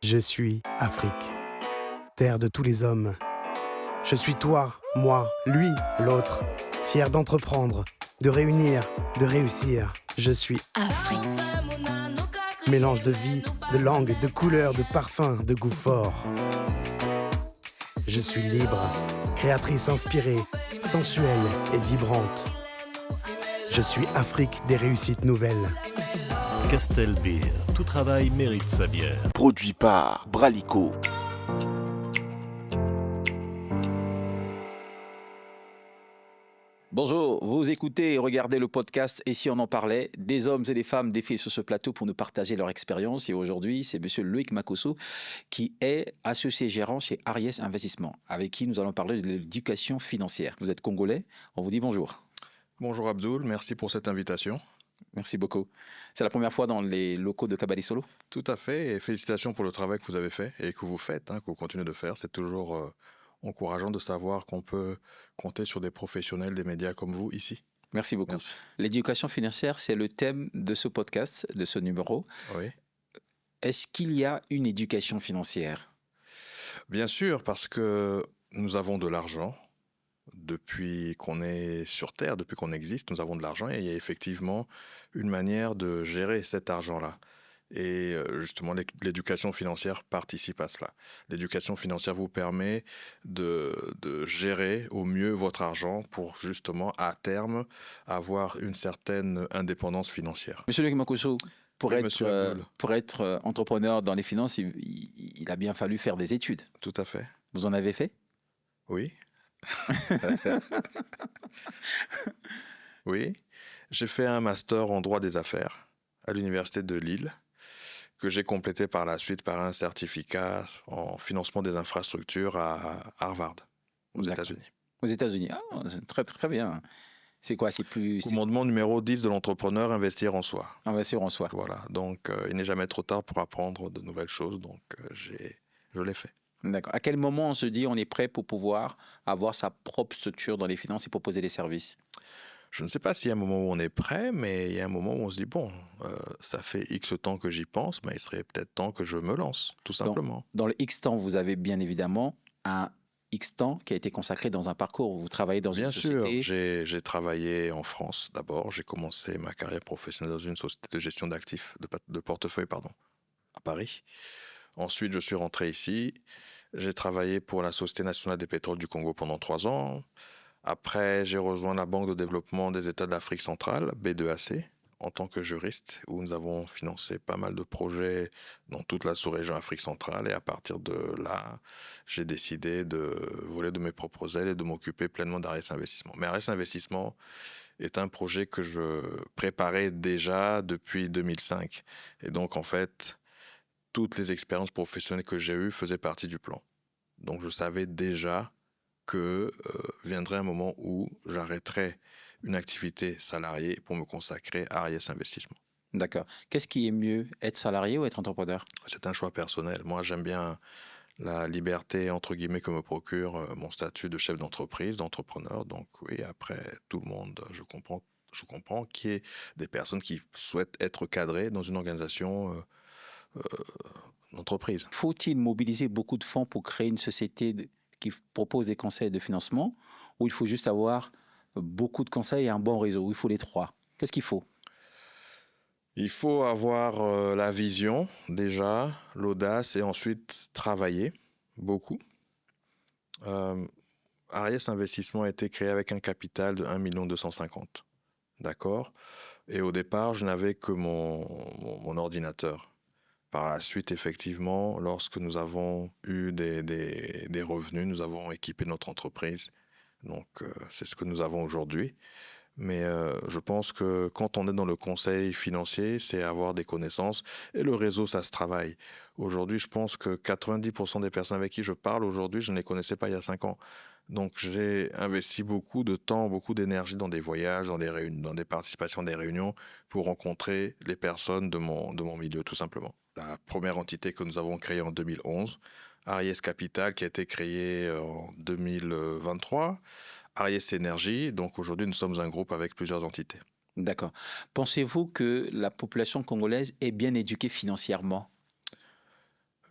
Je suis Afrique, terre de tous les hommes. Je suis toi, moi, lui, l'autre, fier d'entreprendre, de réunir, de réussir. Je suis Afrique. mélange de vie, de langue, de couleurs, de parfums, de goût fort. Je suis libre, créatrice inspirée, sensuelle et vibrante. Je suis Afrique des réussites nouvelles. Castel Beer, tout travail mérite sa bière. Produit par Bralico. Bonjour, vous écoutez et regardez le podcast « Et si on en parlait ?» Des hommes et des femmes défilent sur ce plateau pour nous partager leur expérience. Et aujourd'hui, c'est M. Loïc Makosso qui est associé gérant chez Aries Investissement, avec qui nous allons parler de l'éducation financière. Vous êtes congolais, on vous dit bonjour. Bonjour Abdoul, merci pour cette invitation. Merci beaucoup. C'est la première fois dans les locaux de Kabali Solo? Tout à fait, et félicitations pour le travail que vous avez fait et que vous faites, que vous continuez de faire. C'est toujours encourageant de savoir qu'on peut compter sur des professionnels des médias comme vous ici. Merci beaucoup. Merci. L'éducation financière, c'est le thème de ce podcast, de ce numéro. Oui. Est-ce qu'il y a une éducation financière? Bien sûr, parce que nous avons de l'argent. Depuis qu'on est sur Terre, depuis qu'on existe, nous avons de l'argent et il y a effectivement une manière de gérer cet argent-là. Et justement, l'éducation financière participe à cela. L'éducation financière vous permet de gérer au mieux votre argent pour justement, à terme, avoir une certaine indépendance financière. Monsieur Loïc Makosso, pour Oui, monsieur Abdoul. être entrepreneur dans les finances, il a bien fallu faire des études. Tout à fait. Vous en avez fait? Oui. Oui. J'ai fait un master en droit des affaires à l'université de Lille, que j'ai complété par la suite par un certificat en financement des infrastructures à Harvard, aux D'accord. États-Unis. Aux États-Unis. Ah, c'est très, très bien. C'est quoi? C'est plus. Commandement numéro 10 de l'entrepreneur, investir en soi. Investir en soi. Voilà, donc il n'est jamais trop tard pour apprendre de nouvelles choses, donc je l'ai fait. D'accord. À quel moment on se dit on est prêt pour pouvoir avoir sa propre structure dans les finances et proposer des services? Je ne sais pas s'il y a un moment où on est prêt, mais il y a un moment où on se dit, bon, ça fait X temps que j'y pense, mais il serait peut-être temps que je me lance, tout simplement. Dans le X temps, vous avez bien évidemment un X temps qui a été consacré dans un parcours. Vous travaillez dans Bien une sûr, société. j'ai travaillé en France d'abord. J'ai commencé ma carrière professionnelle dans une société de gestion d'actifs, de portefeuille, à Paris. Ensuite, je suis rentré ici. J'ai travaillé pour la Société nationale des pétroles du Congo pendant 3 ans. Après, j'ai rejoint la Banque de développement des États de l'Afrique centrale, B2AC, en tant que juriste, où nous avons financé pas mal de projets dans toute la sous-région Afrique centrale. Et à partir de là, j'ai décidé de voler de mes propres ailes et de m'occuper pleinement d'Aries Investissement. Mais Aries Investissement est un projet que je préparais déjà depuis 2005. Et donc, en fait, toutes les expériences professionnelles que j'ai eues faisaient partie du plan. Donc, je savais déjà que viendrait un moment où j'arrêterais une activité salariée pour me consacrer à Aries Investissement. D'accord. Qu'est-ce qui est mieux, être salarié ou être entrepreneur? C'est un choix personnel. Moi, j'aime bien la liberté, entre guillemets, que me procure mon statut de chef d'entreprise, d'entrepreneur. Donc oui, après, tout le monde, je comprends qu'il y ait des personnes qui souhaitent être cadrées dans une organisation d'entreprise. Faut-il mobiliser beaucoup de fonds pour créer une société qui propose des conseils de financement, ou il faut juste avoir beaucoup de conseils et un bon réseau, ou il faut les trois? Qu'est-ce qu'il faut? Il faut avoir la vision déjà, l'audace et ensuite travailler beaucoup. Aries Investissement a été créé avec un capital de 1 250 000. D'accord? Et au départ, je n'avais que mon ordinateur. Par la suite, effectivement, lorsque nous avons eu des revenus, nous avons équipé notre entreprise. Donc, c'est ce que nous avons aujourd'hui. Mais je pense que quand on est dans le conseil financier, c'est avoir des connaissances. Et le réseau, ça se travaille. Aujourd'hui, je pense que 90% des personnes avec qui je parle aujourd'hui, je ne les connaissais pas il y a 5 ans. Donc, j'ai investi beaucoup de temps, beaucoup d'énergie dans des voyages, dans des participations à des réunions pour rencontrer les personnes de mon milieu, tout simplement. La première entité que nous avons créée en 2011, Aries Capital, qui a été créée en 2023, Aries Énergie. Donc aujourd'hui, nous sommes un groupe avec plusieurs entités. D'accord. Pensez-vous que la population congolaise est bien éduquée financièrement?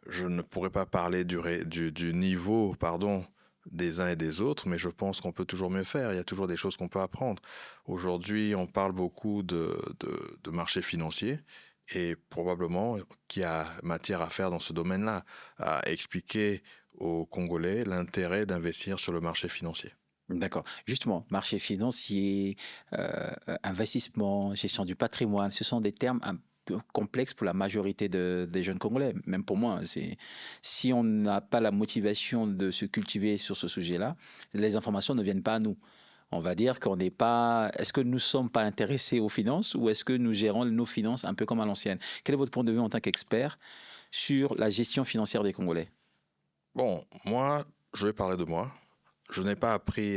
Je ne pourrais pas parler du niveau, pardon, des uns et des autres, mais je pense qu'on peut toujours mieux faire. Il y a toujours des choses qu'on peut apprendre. Aujourd'hui, on parle beaucoup de marché financier et probablement qu'il y a matière à faire dans ce domaine-là, à expliquer aux Congolais l'intérêt d'investir sur le marché financier. D'accord. Justement, marché financier, investissement, gestion du patrimoine, ce sont des termes un peu complexes pour la majorité des jeunes Congolais, même pour moi. Si on n'a pas la motivation de se cultiver sur ce sujet-là, les informations ne viennent pas à nous. On va dire qu'on n'est pas. Est-ce que nous ne sommes pas intéressés aux finances ou est-ce que nous gérons nos finances un peu comme à l'ancienne? Quel est votre point de vue en tant qu'expert sur la gestion financière des Congolais? Bon, moi, je vais parler de moi. Je n'ai pas appris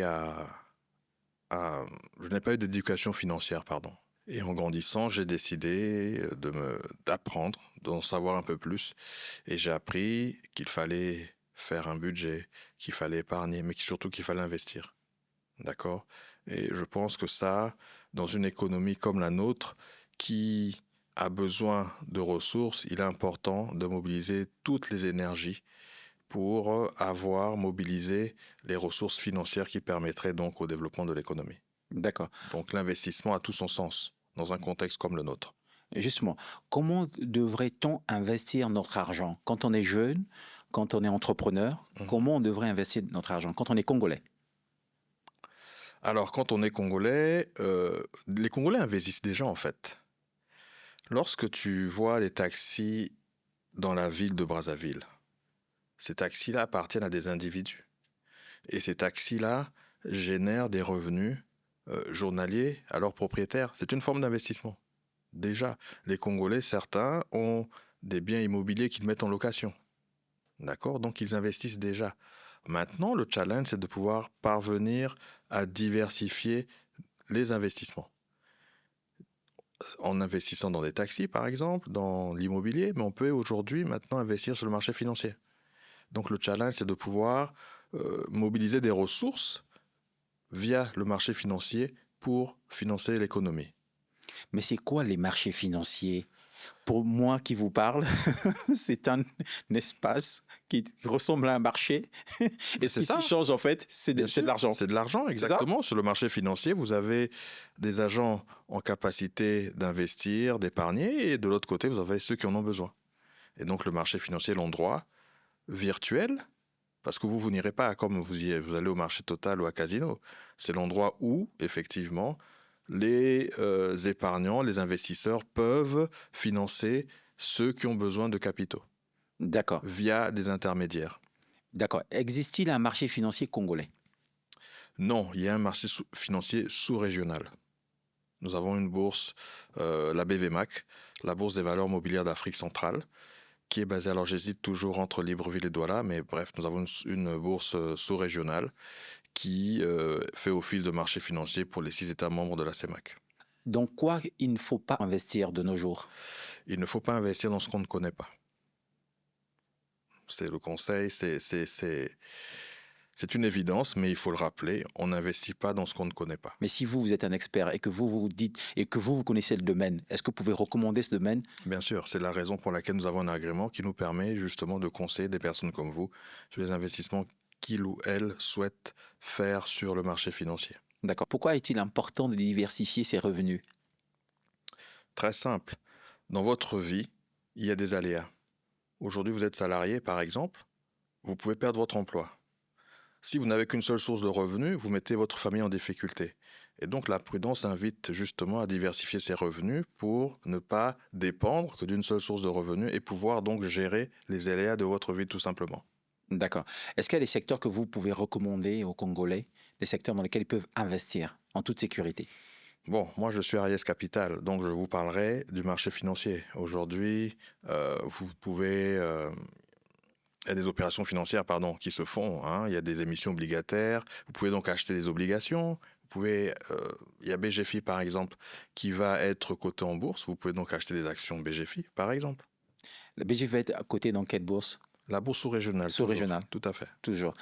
je n'ai pas eu d'éducation financière, pardon. Et en grandissant, j'ai décidé d'apprendre, d'en savoir un peu plus. Et j'ai appris qu'il fallait faire un budget, qu'il fallait épargner, mais surtout qu'il fallait investir. D'accord? Et je pense que ça, dans une économie comme la nôtre, qui a besoin de ressources, il est important de mobiliser toutes les énergies pour avoir mobilisé les ressources financières qui permettraient donc au développement de l'économie. D'accord. Donc l'investissement a tout son sens dans un contexte comme le nôtre. Justement, comment devrait-on investir notre argent quand on est jeune, quand on est entrepreneur? Comment on devrait investir notre argent quand on est Congolais? Alors quand on est Congolais, les Congolais investissent déjà en fait. Lorsque tu vois les taxis dans la ville de Brazzaville, ces taxis-là appartiennent à des individus. Et ces taxis-là génèrent des revenus journaliers à leurs propriétaires. C'est une forme d'investissement. Déjà, les Congolais, certains, ont des biens immobiliers qu'ils mettent en location. D'accord? Donc, ils investissent déjà. Maintenant, le challenge, c'est de pouvoir parvenir à diversifier les investissements. En investissant dans des taxis, par exemple, dans l'immobilier, mais on peut aujourd'hui, maintenant, investir sur le marché financier. Donc le challenge, c'est de pouvoir mobiliser des ressources via le marché financier pour financer l'économie. Mais c'est quoi les marchés financiers? Pour moi qui vous parle, c'est un espace qui ressemble à un marché. Et ce qui change, en fait, c'est de l'argent. C'est de l'argent, exactement. Sur le marché financier, vous avez des agents en capacité d'investir, d'épargner, et de l'autre côté, vous avez ceux qui en ont besoin. Et donc le marché financier est l'endroit virtuel, parce que vous n'irez pas comme vous allez au marché Total ou à Casino. C'est l'endroit où, effectivement, les épargnants, les investisseurs peuvent financer ceux qui ont besoin de capitaux. D'accord. Via des intermédiaires. D'accord. Existe-t-il un marché financier congolais? Non, il y a un marché financier sous-régional. Nous avons une bourse, la BVMAC, la Bourse des valeurs mobilières d'Afrique centrale, qui est basée, alors j'hésite toujours entre Libreville et Douala, mais bref, nous avons une bourse sous-régionale qui fait office de marché financier pour les 6 États membres de la CEMAC. Donc quoi il ne faut pas investir de nos jours? Il ne faut pas investir dans ce qu'on ne connaît pas. C'est le conseil, c'est une évidence, mais il faut le rappeler, on n'investit pas dans ce qu'on ne connaît pas. Mais si vous êtes un expert et que vous dites et que vous connaissez le domaine, est-ce que vous pouvez recommander ce domaine? Bien sûr, c'est la raison pour laquelle nous avons un agrément qui nous permet justement de conseiller des personnes comme vous sur les investissements qu'ils ou elles souhaitent faire sur le marché financier. D'accord. Pourquoi est-il important de diversifier ses revenus? Très simple. Dans votre vie, il y a des aléas. Aujourd'hui, vous êtes salarié, par exemple, vous pouvez perdre votre emploi. Si vous n'avez qu'une seule source de revenus, vous mettez votre famille en difficulté. Et donc la prudence invite justement à diversifier ses revenus pour ne pas dépendre que d'une seule source de revenus et pouvoir donc gérer les aléas de votre vie tout simplement. D'accord. Est-ce qu'il y a des secteurs que vous pouvez recommander aux Congolais, des secteurs dans lesquels ils peuvent investir en toute sécurité? Bon, moi je suis Ariès Capital, donc je vous parlerai du marché financier. Aujourd'hui, vous pouvez... il y a des opérations financières qui se font. Il y a des émissions obligataires. Vous pouvez donc acheter des obligations. Il y a BGFI, par exemple, qui va être coté en bourse. Vous pouvez donc acheter des actions BGFI, par exemple. La BGFI va être cotée dans quelle bourse? La bourse sous-régionale. Sous-régionale. Tout à fait. Toujours.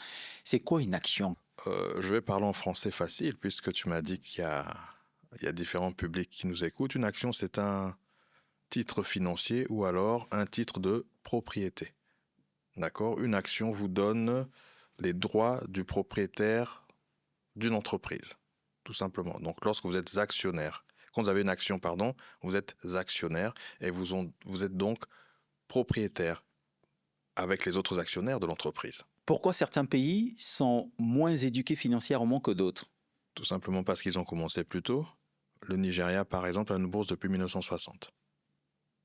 C'est quoi une action? Je vais parler en français facile, puisque tu m'as dit qu'il y a différents publics qui nous écoutent. Une action, c'est un titre financier ou alors un titre de propriété. D'accord? Une action vous donne les droits du propriétaire d'une entreprise, tout simplement. Donc, lorsque vous êtes actionnaire, quand vous avez une action, pardon, vous êtes actionnaire et vous êtes donc propriétaire avec les autres actionnaires de l'entreprise. Pourquoi certains pays sont moins éduqués financièrement que d'autres? Tout simplement parce qu'ils ont commencé plus tôt. Le Nigeria, par exemple, a une bourse depuis 1960.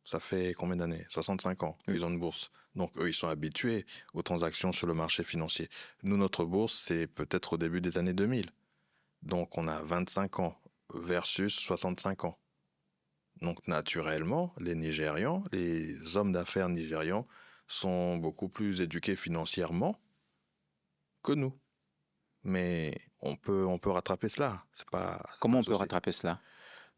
Ça fait combien d'années? 65 ans qu'ils ont une bourse. Donc, eux, ils sont habitués aux transactions sur le marché financier. Nous, notre bourse, c'est peut-être au début des années 2000. Donc, on a 25 ans versus 65 ans. Donc, naturellement, les Nigérians, les hommes d'affaires nigérians sont beaucoup plus éduqués financièrement que nous. Mais on peut rattraper cela. Comment on peut rattraper cela?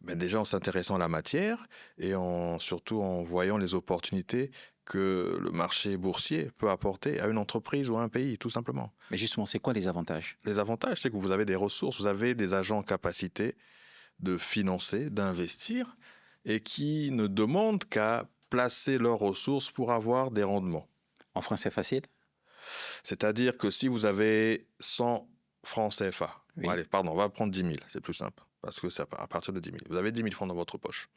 Ben déjà en s'intéressant à la matière et surtout en voyant les opportunités que le marché boursier peut apporter à une entreprise ou à un pays, tout simplement. Mais justement, c'est quoi les avantages? Les avantages, c'est que vous avez des ressources, vous avez des agents en capacité de financer, d'investir et qui ne demandent qu'à placer leurs ressources pour avoir des rendements. En France, c'est facile? C'est-à-dire que si vous avez 100 francs CFA, Oui. allez, pardon, on va prendre 10 000, c'est plus simple, parce que c'est à partir de 10 000. Vous avez 10 000 francs dans votre poche.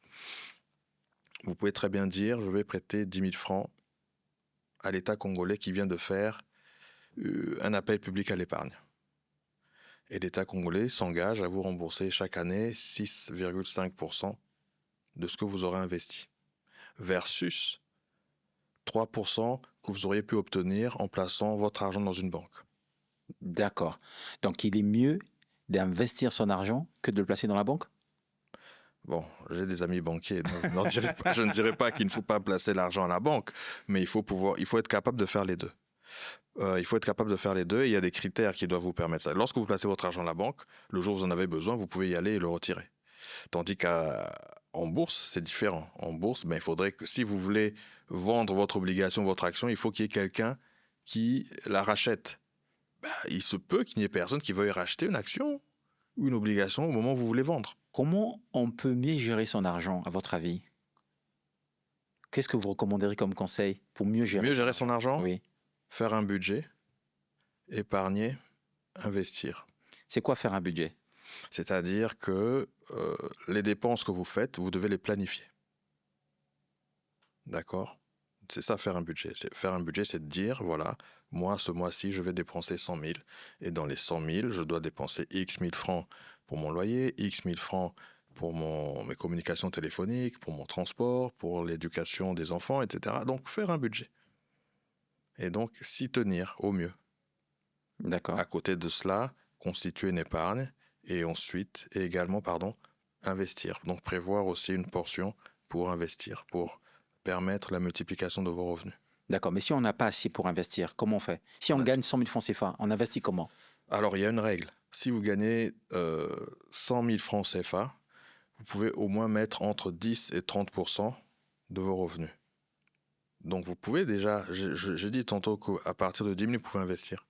Vous pouvez très bien dire, je vais prêter 10 000 francs à l'État congolais qui vient de faire un appel public à l'épargne. Et l'État congolais s'engage à vous rembourser chaque année 6,5% de ce que vous aurez investi, versus 3% que vous auriez pu obtenir en plaçant votre argent dans une banque. D'accord. Donc, il est mieux d'investir son argent que de le placer dans la banque? Bon, j'ai des amis banquiers, donc je ne dirais pas qu'il ne faut pas placer l'argent à la banque, mais il faut être capable de faire les deux. Il faut être capable de faire les deux et il y a des critères qui doivent vous permettre ça. Lorsque vous placez votre argent à la banque, le jour où vous en avez besoin, vous pouvez y aller et le retirer. Tandis qu'en bourse, c'est différent. En bourse, il faudrait que si vous voulez vendre votre obligation, votre action, il faut qu'il y ait quelqu'un qui la rachète. Il se peut qu'il n'y ait personne qui veuille racheter une action ou une obligation au moment où vous voulez vendre. Comment on peut mieux gérer son argent, à votre avis? Qu'est-ce que vous recommanderez comme conseil pour mieux gérer? Mieux gérer son argent? Oui. Faire un budget, épargner, investir. C'est quoi faire un budget? C'est-à-dire que les dépenses que vous faites, vous devez les planifier. D'accord? C'est ça, faire un budget. Faire un budget, c'est de dire, voilà, moi, ce mois-ci, je vais dépenser 100 000. Et dans les 100 000, je dois dépenser X 1000 francs pour mon loyer, X 1000 francs pour mes communications téléphoniques, pour mon transport, pour l'éducation des enfants, etc. Donc, faire un budget. Et donc, s'y tenir au mieux. D'accord. À côté de cela, constituer une épargne et ensuite, investir. Donc, prévoir aussi une portion pour investir, pour permettre la multiplication de vos revenus. D'accord, mais si on n'a pas assez pour investir, comment on fait? Si on gagne 100 000 francs CFA, on investit comment? Alors, il y a une règle. Si vous gagnez 100 000 francs CFA, vous pouvez au moins mettre entre 10 et 30% de vos revenus. Donc, vous pouvez déjà, j'ai dit tantôt qu'à partir de 10 000, vous pouvez investir.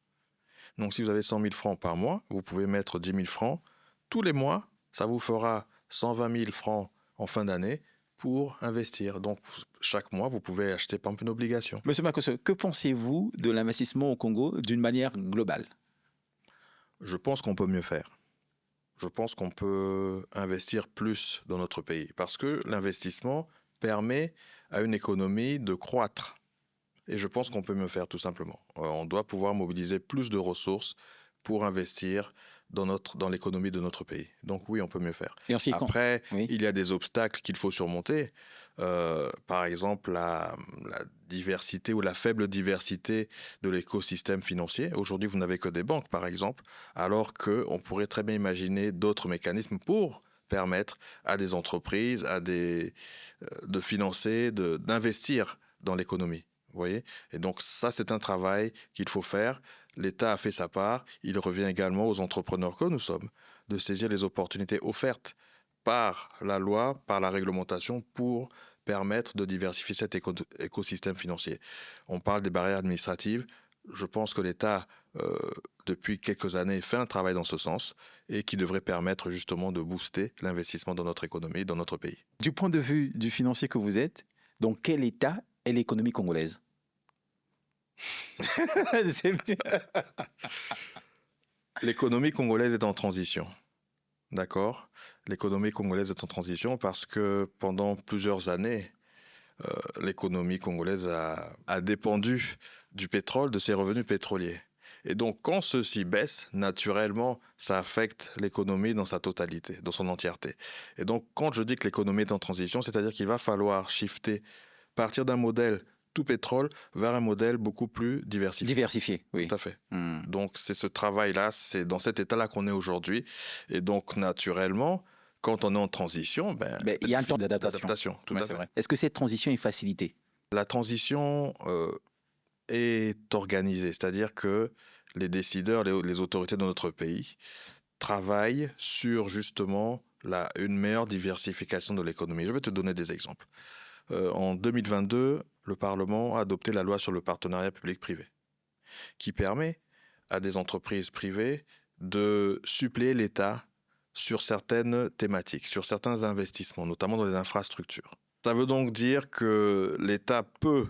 Donc, si vous avez 100 000 francs par mois, vous pouvez mettre 10 000 francs. Tous les mois, ça vous fera 120 000 francs en fin d'année pour investir. Donc, chaque mois, vous pouvez acheter par exemple une obligation. Monsieur Makosso, que pensez-vous de l'investissement au Congo d'une manière globale? Je pense qu'on peut mieux faire. Je pense qu'on peut investir plus dans notre pays parce que l'investissement permet à une économie de croître. Et je pense qu'on peut mieux faire tout simplement. On doit pouvoir mobiliser plus de ressources pour investir dans l'économie de notre pays. Donc oui, on peut mieux faire. Et Après, oui. il y a des obstacles qu'il faut surmonter. Par exemple, la diversité ou la faible diversité de l'écosystème financier. Aujourd'hui, vous n'avez que des banques, par exemple, alors qu'on pourrait très bien imaginer d'autres mécanismes pour permettre à des entreprises de financer, d'investir dans l'économie. Vous voyez? Et donc ça, c'est un travail qu'il faut faire. L'État a fait sa part. Il revient également aux entrepreneurs que nous sommes de saisir les opportunités offertes par la loi, par la réglementation pour permettre de diversifier cet écosystème financier. On parle des barrières administratives. Je pense que l'État, depuis quelques années, fait un travail dans ce sens et qui devrait permettre justement de booster l'investissement dans notre économie, dans notre pays. Du point de vue du financier que vous êtes, dans quel état est l'économie congolaise? C'est mieux. L'économie congolaise est en transition. D'accord? L'économie congolaise est en transition parce que pendant plusieurs années, l'économie congolaise a dépendu du pétrole, de ses revenus pétroliers. Et donc, quand ceux-ci baissent, naturellement, ça affecte l'économie dans sa totalité, dans son entièreté. Et donc, quand je dis que l'économie est en transition, c'est-à-dire qu'il va falloir shifter, partir d'un modèle tout pétrole vers un modèle beaucoup plus diversifié. Diversifié, oui. Tout à fait. Donc, c'est ce travail-là, c'est dans cet état-là qu'on est aujourd'hui. Et donc, naturellement, quand on est en transition, il y a un temps d'adaptation. Tout à fait. Vrai. Est-ce que cette transition est facilitée? La transition est organisée, c'est-à-dire que les décideurs, les autorités de notre pays travaillent sur justement une meilleure diversification de l'économie. Je vais te donner des exemples. En 2022, le Parlement a adopté la loi sur le partenariat public-privé, qui permet à des entreprises privées de suppléer l'État sur certaines thématiques, sur certains investissements, notamment dans les infrastructures. Ça veut donc dire que l'État peut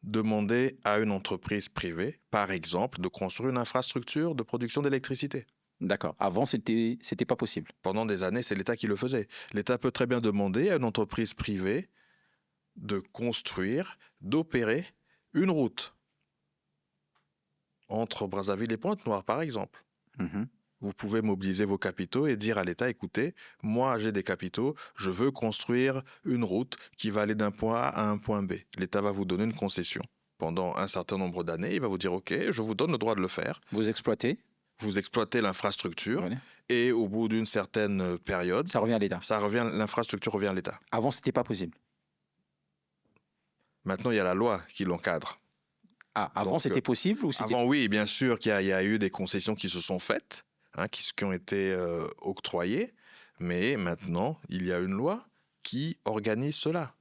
demander à une entreprise privée, par exemple, de construire une infrastructure de production d'électricité. D'accord. Avant, c'était pas possible. Pendant des années, c'est l'État qui le faisait. L'État peut très bien demander à une entreprise privée de construire, d'opérer une route entre Brazzaville et Pointe-Noire, par exemple. Vous pouvez mobiliser vos capitaux et dire à l'État, écoutez, moi j'ai des capitaux, je veux construire une route qui va aller d'un point A à un point B. L'État va vous donner une concession. Pendant un certain nombre d'années, il va vous dire, ok, je vous donne le droit de le faire. Vous exploitez l'infrastructure, voilà. Et au bout d'une certaine période, ça revient à l'État. L'infrastructure revient à l'État. Avant, c'était pas possible. Maintenant, il y a la loi qui l'encadre. Ah, avant, c'était possible ou c'était... Avant, oui, bien sûr qu'il y a eu des concessions qui se sont faites, qui ont été octroyées, mais maintenant, il y a une loi qui organise cela.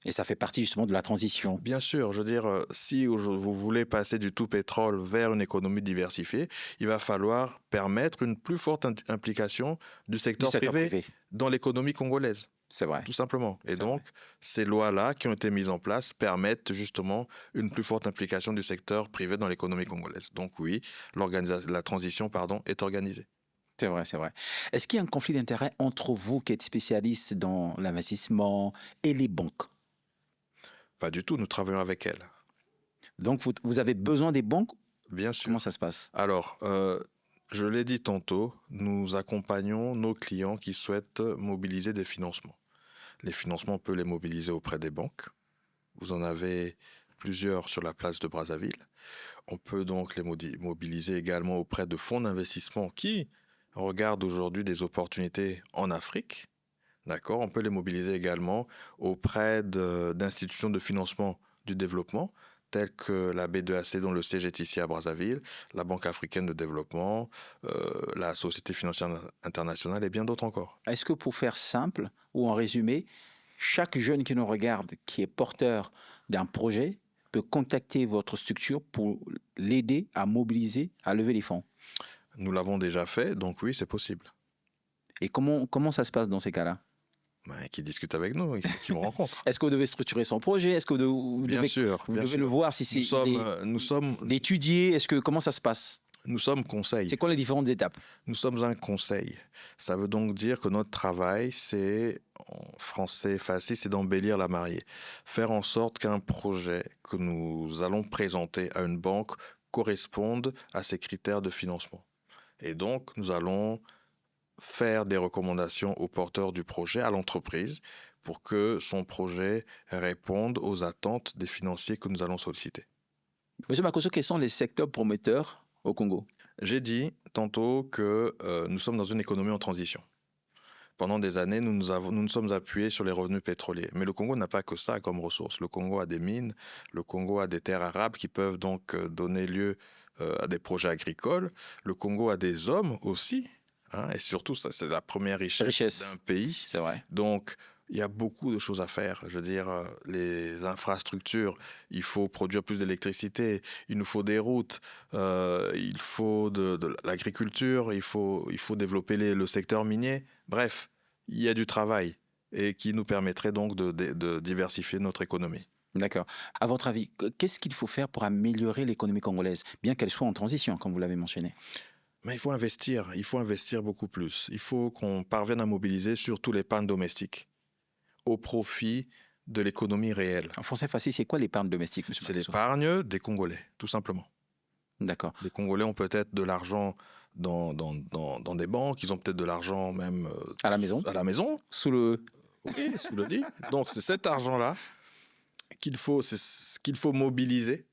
Et ça fait partie justement de la transition. Bien sûr, je veux dire, si vous voulez passer du tout pétrole vers une économie diversifiée, il va falloir permettre une plus forte implication du secteur privé dans l'économie congolaise. C'est vrai. Tout simplement. Et donc, ces lois-là qui ont été mises en place permettent justement une plus forte implication du secteur privé dans l'économie congolaise. Donc oui, la transition est organisée. C'est vrai, c'est vrai. Est-ce qu'il y a un conflit d'intérêts entre vous qui êtes spécialiste dans l'investissement et les banques? Pas du tout, nous travaillons avec elles. Donc vous avez besoin des banques? Bien sûr. Comment ça se passe? Alors, je l'ai dit tantôt, nous accompagnons nos clients qui souhaitent mobiliser des financements. Les financements, on peut les mobiliser auprès des banques. Vous en avez plusieurs sur la place de Brazzaville. On peut donc les mobiliser également auprès de fonds d'investissement qui regardent aujourd'hui des opportunités en Afrique. D'accord ? On peut les mobiliser également auprès d'institutions de financement du développement, telles que la B2AC dont le siège est ici à Brazzaville, la Banque africaine de développement, la Société financière internationale et bien d'autres encore. Est-ce que pour faire simple ou en résumé, chaque jeune qui nous regarde, qui est porteur d'un projet, peut contacter votre structure pour l'aider à mobiliser, à lever les fonds? Nous l'avons déjà fait, donc oui, c'est possible. Et comment ça se passe dans ces cas-là? Qui discute avec nous, qui me rencontre. Est-ce que vous devez structurer son projet? Est-ce que vous bien devez, sûr, vous bien devez sûr. le voir si c'est l'étudier? Comment ça se passe? Nous sommes conseil. C'est quoi les différentes étapes? Nous sommes un conseil. Ça veut donc dire que notre travail, c'est, en français facile, c'est d'embellir la mariée. Faire en sorte qu'un projet que nous allons présenter à une banque corresponde à ses critères de financement. Et donc, nous allons faire des recommandations aux porteurs du projet, à l'entreprise, pour que son projet réponde aux attentes des financiers que nous allons solliciter. Monsieur Makosso, quels sont les secteurs prometteurs au Congo? J'ai dit tantôt que nous sommes dans une économie en transition. Pendant des années, nous nous sommes appuyés sur les revenus pétroliers. Mais le Congo n'a pas que ça comme ressources. Le Congo a des mines, le Congo a des terres arables qui peuvent donc donner lieu à des projets agricoles. Le Congo a des hommes aussi. Et surtout, ça, c'est la première richesse d'un pays. C'est vrai. Donc, il y a beaucoup de choses à faire. Je veux dire, les infrastructures, il faut produire plus d'électricité, il nous faut des routes, il faut de l'agriculture, il faut développer le secteur minier. Bref, il y a du travail et qui nous permettrait donc de diversifier notre économie. D'accord. À votre avis, qu'est-ce qu'il faut faire pour améliorer l'économie congolaise, bien qu'elle soit en transition, comme vous l'avez mentionné? Mais il faut investir beaucoup plus. Il faut qu'on parvienne à mobiliser surtout l'épargne domestique au profit de l'économie réelle. En français facile, c'est quoi l'épargne domestique, monsieur C'est Makosso? l'épargne des Congolais, tout simplement. D'accord. Les Congolais ont peut-être de l'argent dans des banques, ils ont peut-être de l'argent même À la maison, à la maison, sous le... oui, sous le lit. Donc c'est cet argent-là c'est ce qu'il faut mobiliser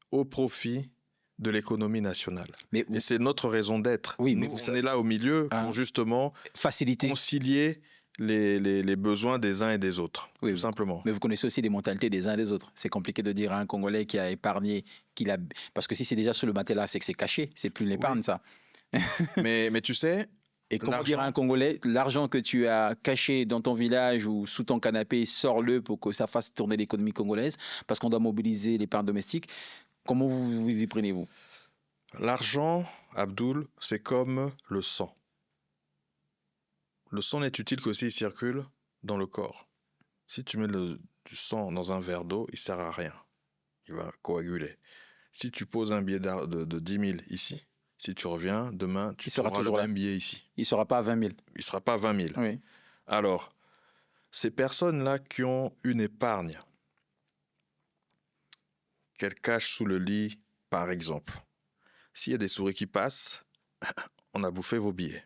au profit de l'économie nationale. Mais Et c'est notre raison d'être. Oui, Nous, mais vous on est là au milieu Hein. pour justement faciliter. concilier les besoins des uns et des autres, Oui, tout simplement. Mais vous connaissez aussi les mentalités des uns et des autres. C'est compliqué de dire à un Congolais qui a épargné, parce que si c'est déjà sur le matelas, c'est que c'est caché. C'est plus l'épargne, ça. Mais tu sais, Et comment l'argent- dire à un Congolais, l'argent que tu as caché dans ton village ou sous ton canapé, sors-le pour que ça fasse tourner l'économie congolaise, parce qu'on doit mobiliser l'épargne domestique. Comment vous y prenez-vous? l'argent, Abdoul, c'est comme le sang. Le sang n'est utile que s'il circule dans le corps. Si tu mets du sang dans un verre d'eau, il ne sert à rien. Il va coaguler. Si tu poses un billet de 10 000 ici, si tu reviens, demain, tu Il sera auras le toujours là. même billet ici. Il ne sera pas à 20 000. Il ne sera pas 20 000. Oui. Alors, ces personnes-là qui ont une épargne, qu'elles cachent sous le lit, par exemple, s'il y a des souris qui passent, on a bouffé vos billets,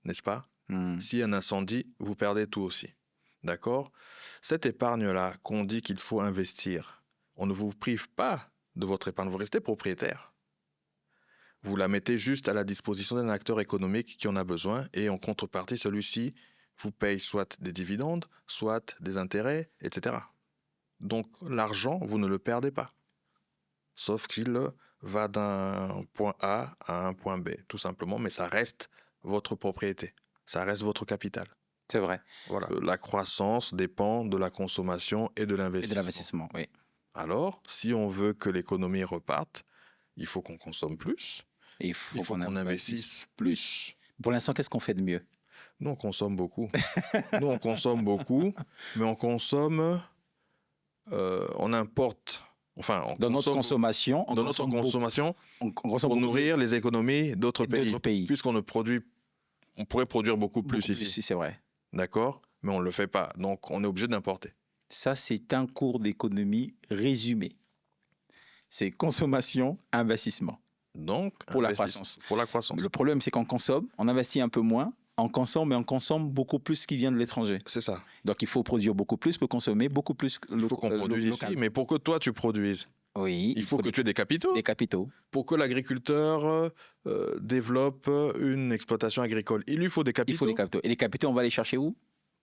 n'est-ce pas? Hmm. S'il y a un incendie, vous perdez tout aussi. D'accord? Cette épargne-là qu'on dit qu'il faut investir, on ne vous prive pas de votre épargne, vous restez propriétaire. Vous la mettez juste à la disposition d'un acteur économique qui en a besoin et en contrepartie, celui-ci vous paye soit des dividendes, soit des intérêts, etc. Donc l'argent, vous ne le perdez pas. Sauf qu'il va d'un point A à un point B, tout simplement, mais ça reste votre propriété, ça reste votre capital. C'est vrai. Voilà. La croissance dépend de la consommation et de Et l'investissement. de l'investissement, oui. Alors, si on veut que l'économie reparte, il faut qu'on consomme plus, Et il faut qu'on investisse plus. Pour l'instant, qu'est-ce qu'on fait de mieux? Nous, on consomme beaucoup. Nous, on consomme beaucoup, mais on consomme, on importe. Enfin, on Dans notre consomme consommation, dans notre consommation on consomme pour beaucoup nourrir les économies d'autres d'autres pays. puisqu'on ne produit, on pourrait produire beaucoup plus beaucoup ici, c'est vrai. d'accord? Mais on ne le fait pas, donc on est obligé d'importer. Ça, c'est un cours d'économie résumé. C'est consommation, investissement. Donc, Pour la investissement. croissance. Pour la croissance. Le problème, c'est qu'on consomme, on investit un peu moins, on consomme, mais on consomme beaucoup plus ce qui vient de l'étranger. C'est ça. Donc, il faut produire beaucoup plus pour consommer beaucoup plus Il faut qu'on produise local. ici, mais pour que toi tu produises, Oui, il faut que tu aies des capitaux. des capitaux. Pour que l'agriculteur développe une exploitation agricole, il lui faut des capitaux. Il faut des capitaux. Et les capitaux, on va les chercher où?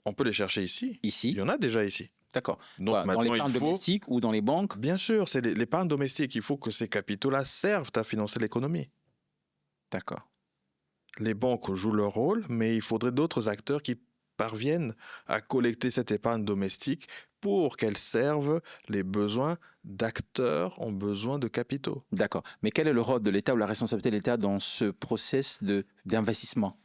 On peut les chercher ici. Ici. Il y en a déjà ici. D'accord. Donc Voilà, dans maintenant, l'épargne il faut... domestique ou dans les banques. Bien sûr, c'est l'épargne domestique. Il faut que ces capitaux-là servent à financer l'économie. D'accord. Les banques jouent leur rôle, mais il faudrait d'autres acteurs qui parviennent à collecter cette épargne domestique pour qu'elle serve les besoins d'acteurs en besoin de capitaux. D'accord. Mais quel est le rôle de l'État ou la responsabilité de l'État dans ce process d'investissement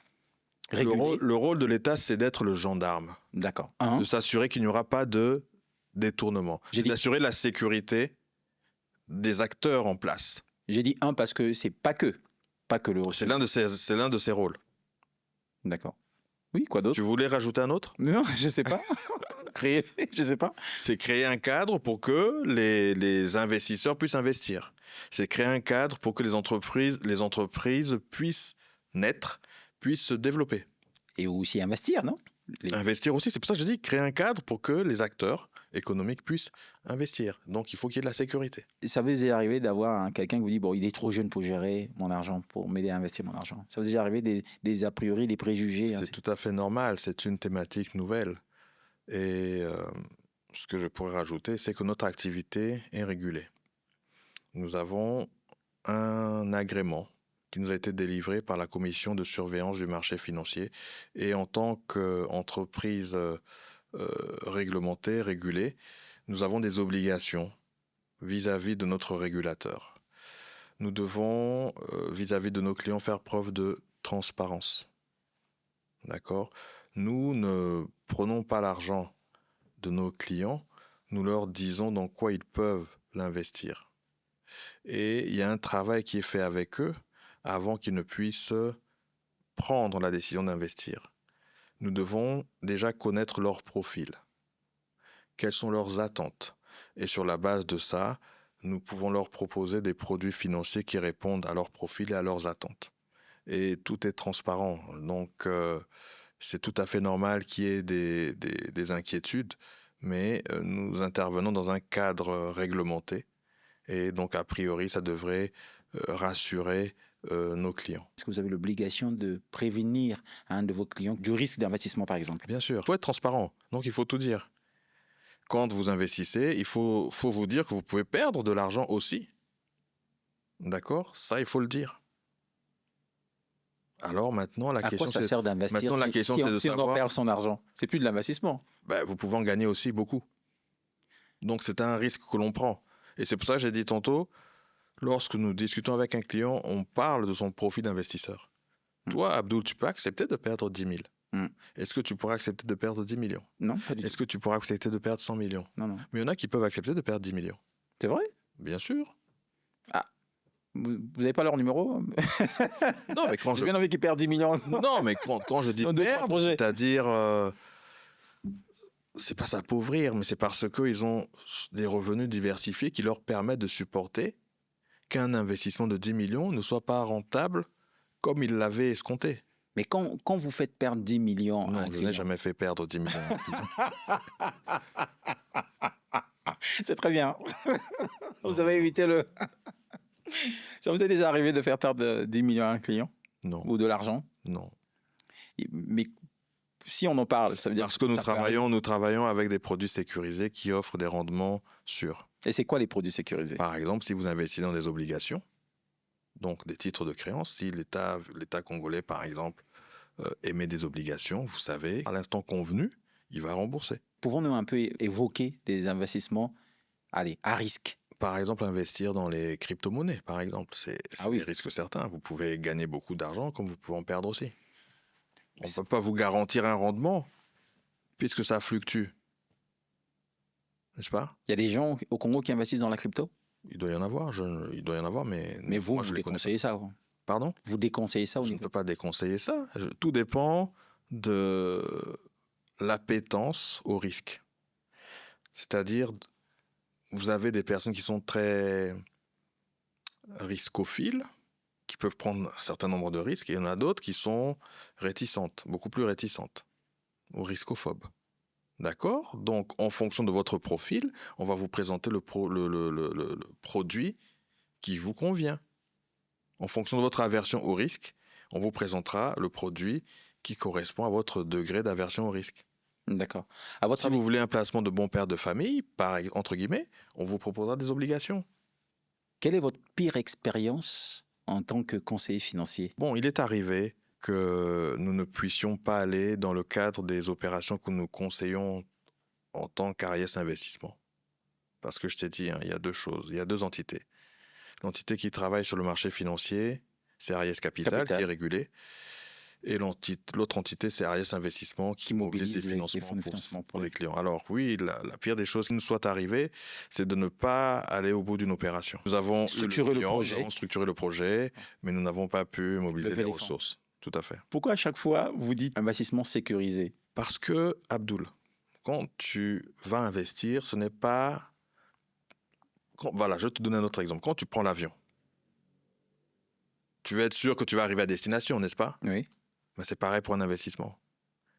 régulé? Le rôle de l'État, c'est d'être le gendarme, D'accord. de s'assurer qu'il n'y aura pas de détournement, J'ai dit- d'assurer la sécurité des acteurs en place. J'ai dit un parce que c'est pas que le. C'est l'un de ses rôles. D'accord. Oui, quoi d'autre? Tu voulais rajouter un autre? Non, je sais pas. Créer, je sais pas. C'est créer un cadre pour que les investisseurs puissent investir. C'est créer un cadre pour que les entreprises puissent naître, puissent se développer. Et aussi investir, non? Investir aussi, c'est pour ça que je dis créer un cadre pour que les acteurs économiques puissent investir. Donc il faut qu'il y ait de la sécurité. Ça vous est arrivé d'avoir quelqu'un qui vous dit bon, il est trop jeune pour gérer mon argent, pour m'aider à investir mon argent. Ça vous est déjà arrivé des a priori, des préjugés. C'est tout à fait normal, c'est une thématique nouvelle. Et ce que je pourrais rajouter, c'est que notre activité est régulée. Nous avons un agrément qui nous a été délivré par la Commission de surveillance du marché financier. Et en tant qu'entreprise réglementée, régulée, nous avons des obligations vis-à-vis de notre régulateur. Nous devons, vis-à-vis de nos clients, faire preuve de transparence. D'accord ? Nous ne prenons pas l'argent de nos clients nous leur disons dans quoi ils peuvent l'investir. Et il y a un travail qui est fait avec eux avant qu'ils ne puissent prendre la décision d'investir. Nous devons déjà connaître leur profil. Quelles sont leurs attentes? Et sur la base de ça, nous pouvons leur proposer des produits financiers qui répondent à leur profil et à leurs attentes. Et tout est transparent. Donc, c'est tout à fait normal qu'il y ait des inquiétudes, mais nous intervenons dans un cadre réglementé. Et donc, a priori, ça devrait rassurer nos clients. Est-ce que vous avez l'obligation de prévenir un de vos clients du risque d'investissement, par exemple? Bien sûr. Il faut être transparent. Donc, il faut tout dire. Quand vous investissez, il faut vous dire que vous pouvez perdre de l'argent aussi. D'accord? Ça, il faut le dire. Alors maintenant, la question, à quoi ça sert d'investir maintenant, la question, c'est de si on savoir. en perd son argent? C'est plus de l'investissement. Ben, vous pouvez en gagner aussi beaucoup. Donc, c'est un risque que l'on prend. Et c'est pour ça que j'ai dit tantôt, lorsque nous discutons avec un client, on parle de son profil d'investisseur. Toi, Abdoul, tu peux accepter de perdre 10 000. Est-ce que tu pourras accepter de perdre 10 millions? Non, pas du tout. Est-ce que tu pourras accepter de perdre 100 millions? Non. Mais il y en a qui peuvent accepter de perdre 10 millions. C'est vrai? Bien sûr. Vous n'avez pas leur numéro? Non, mais quand J'ai bien envie qu'ils perdent 10 millions. Non, mais quand je dis Dans deux, trois perdre, projets. c'est-à-dire, c'est pas s'appauvrir, mais c'est parce qu'ils ont des revenus diversifiés qui leur permettent de supporter qu'un investissement de 10 millions ne soit pas rentable comme ils l'avaient escompté. Mais quand vous faites perdre 10 millions à Non, un je client, n'ai jamais fait perdre 10 millions. c'est très bien. Vous avez évité le... Ça vous est déjà arrivé de faire perdre 10 millions à un client Non, ou de l'argent? non. Mais si on en parle, ça veut dire... Parce que nous ça peut arriver. travaillons avec des produits sécurisés qui offrent des rendements sûrs. Et c'est quoi les produits sécurisés? Par exemple, si vous investissez dans des obligations, donc des titres de créance, si l'État congolais, par exemple, émet des obligations, vous savez, à l'instant convenu, il va rembourser. Pouvons-nous un peu évoquer des investissements, allez, à risque? Par exemple, investir dans les crypto-monnaies, par exemple, c'est oui. des risques certains. Vous pouvez gagner beaucoup d'argent, comme vous pouvez en perdre aussi. On ne peut pas vous garantir un rendement, puisque ça fluctue. N'est-ce pas? Il y a des gens au Congo qui investissent dans la crypto? Il doit y en avoir, il doit y en avoir, mais Mais moi, vous je les connais pas. déconseillez ça, quoi. Pardon? Vous déconseillez ça? Je ne peux pas déconseiller ça. Tout dépend de l'appétence au risque. C'est-à-dire, vous avez des personnes qui sont très riscophiles, qui peuvent prendre un certain nombre de risques, et il y en a d'autres qui sont réticentes, beaucoup plus réticentes, ou riscophobes. D'accord? Donc, en fonction de votre profil, on va vous présenter le produit qui vous convient. En fonction de votre aversion au risque, on vous présentera le produit qui correspond à votre degré d'aversion au risque. D'accord. À votre Si avis, vous voulez un placement de bon père de famille, entre guillemets, on vous proposera des obligations. quelle est votre pire expérience en tant que conseiller financier? Bon, il est arrivé que nous ne puissions pas aller dans le cadre des opérations que nous conseillons en tant qu'Ariès Investissement. Parce que je t'ai dit, hein, il y a deux choses, il y a deux entités. L'entité qui travaille sur le marché financier, c'est Ariès Capital, qui est régulée. Et l'autre entité, c'est Ariès Investissement, qui mobilise des financements pour les clients. Alors oui, la pire des choses qui nous soit arrivée, c'est de ne pas aller au bout d'une opération. Nous avons structuré le projet, mais nous n'avons pas pu mobiliser les ressources. Tout à fait. Pourquoi à chaque fois vous dites investissement sécurisé? Parce que, Abdoul, quand tu vas investir, ce n'est pas... Voilà, je vais te donner un autre exemple. Quand tu prends l'avion, tu veux être sûr que tu vas arriver à destination, n'est-ce pas? Oui. Mais c'est pareil pour un investissement.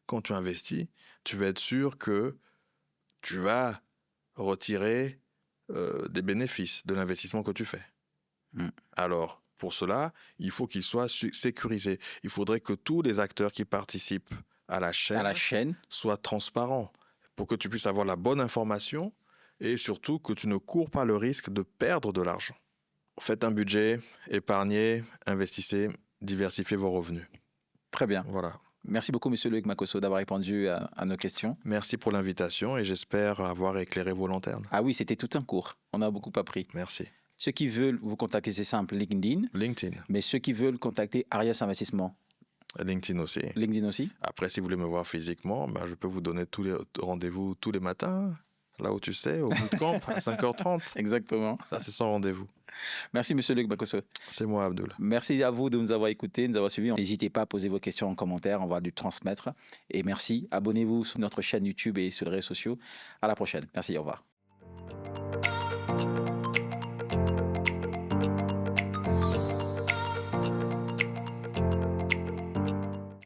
Quand tu investis, tu veux être sûr que tu vas retirer des bénéfices de l'investissement que tu fais. Alors, pour cela, il faut qu'il soit sécurisé. Il faudrait que tous les acteurs qui participent à la chaîne soient transparents pour que tu puisses avoir la bonne information et surtout que tu ne cours pas le risque de perdre de l'argent. Faites un budget, épargnez, investissez, diversifiez vos revenus. Très bien. Voilà. Merci beaucoup, Monsieur Loïc Makosso, d'avoir répondu à nos questions. Merci pour l'invitation et j'espère avoir éclairé vos lanternes. Ah oui, c'était tout un cours. On a beaucoup appris. Merci. Ceux qui veulent vous contacter, c'est simple, LinkedIn. Mais ceux qui veulent contacter Ariès Investissement. LinkedIn aussi. LinkedIn aussi. Après, si vous voulez me voir physiquement, je peux vous donner tous les rendez-vous tous les matins. là où tu sais, au bootcamp, à 5h30. Exactement. Ça, c'est sans rendez-vous. Merci, monsieur Luc Makosso. C'est moi, Abdoul. Merci à vous de nous avoir écoutés, de nous avoir suivis. N'hésitez pas à poser vos questions en commentaire, on va lui transmettre. Et merci. Abonnez-vous sur notre chaîne YouTube et sur les réseaux sociaux. À la prochaine. Merci, au revoir.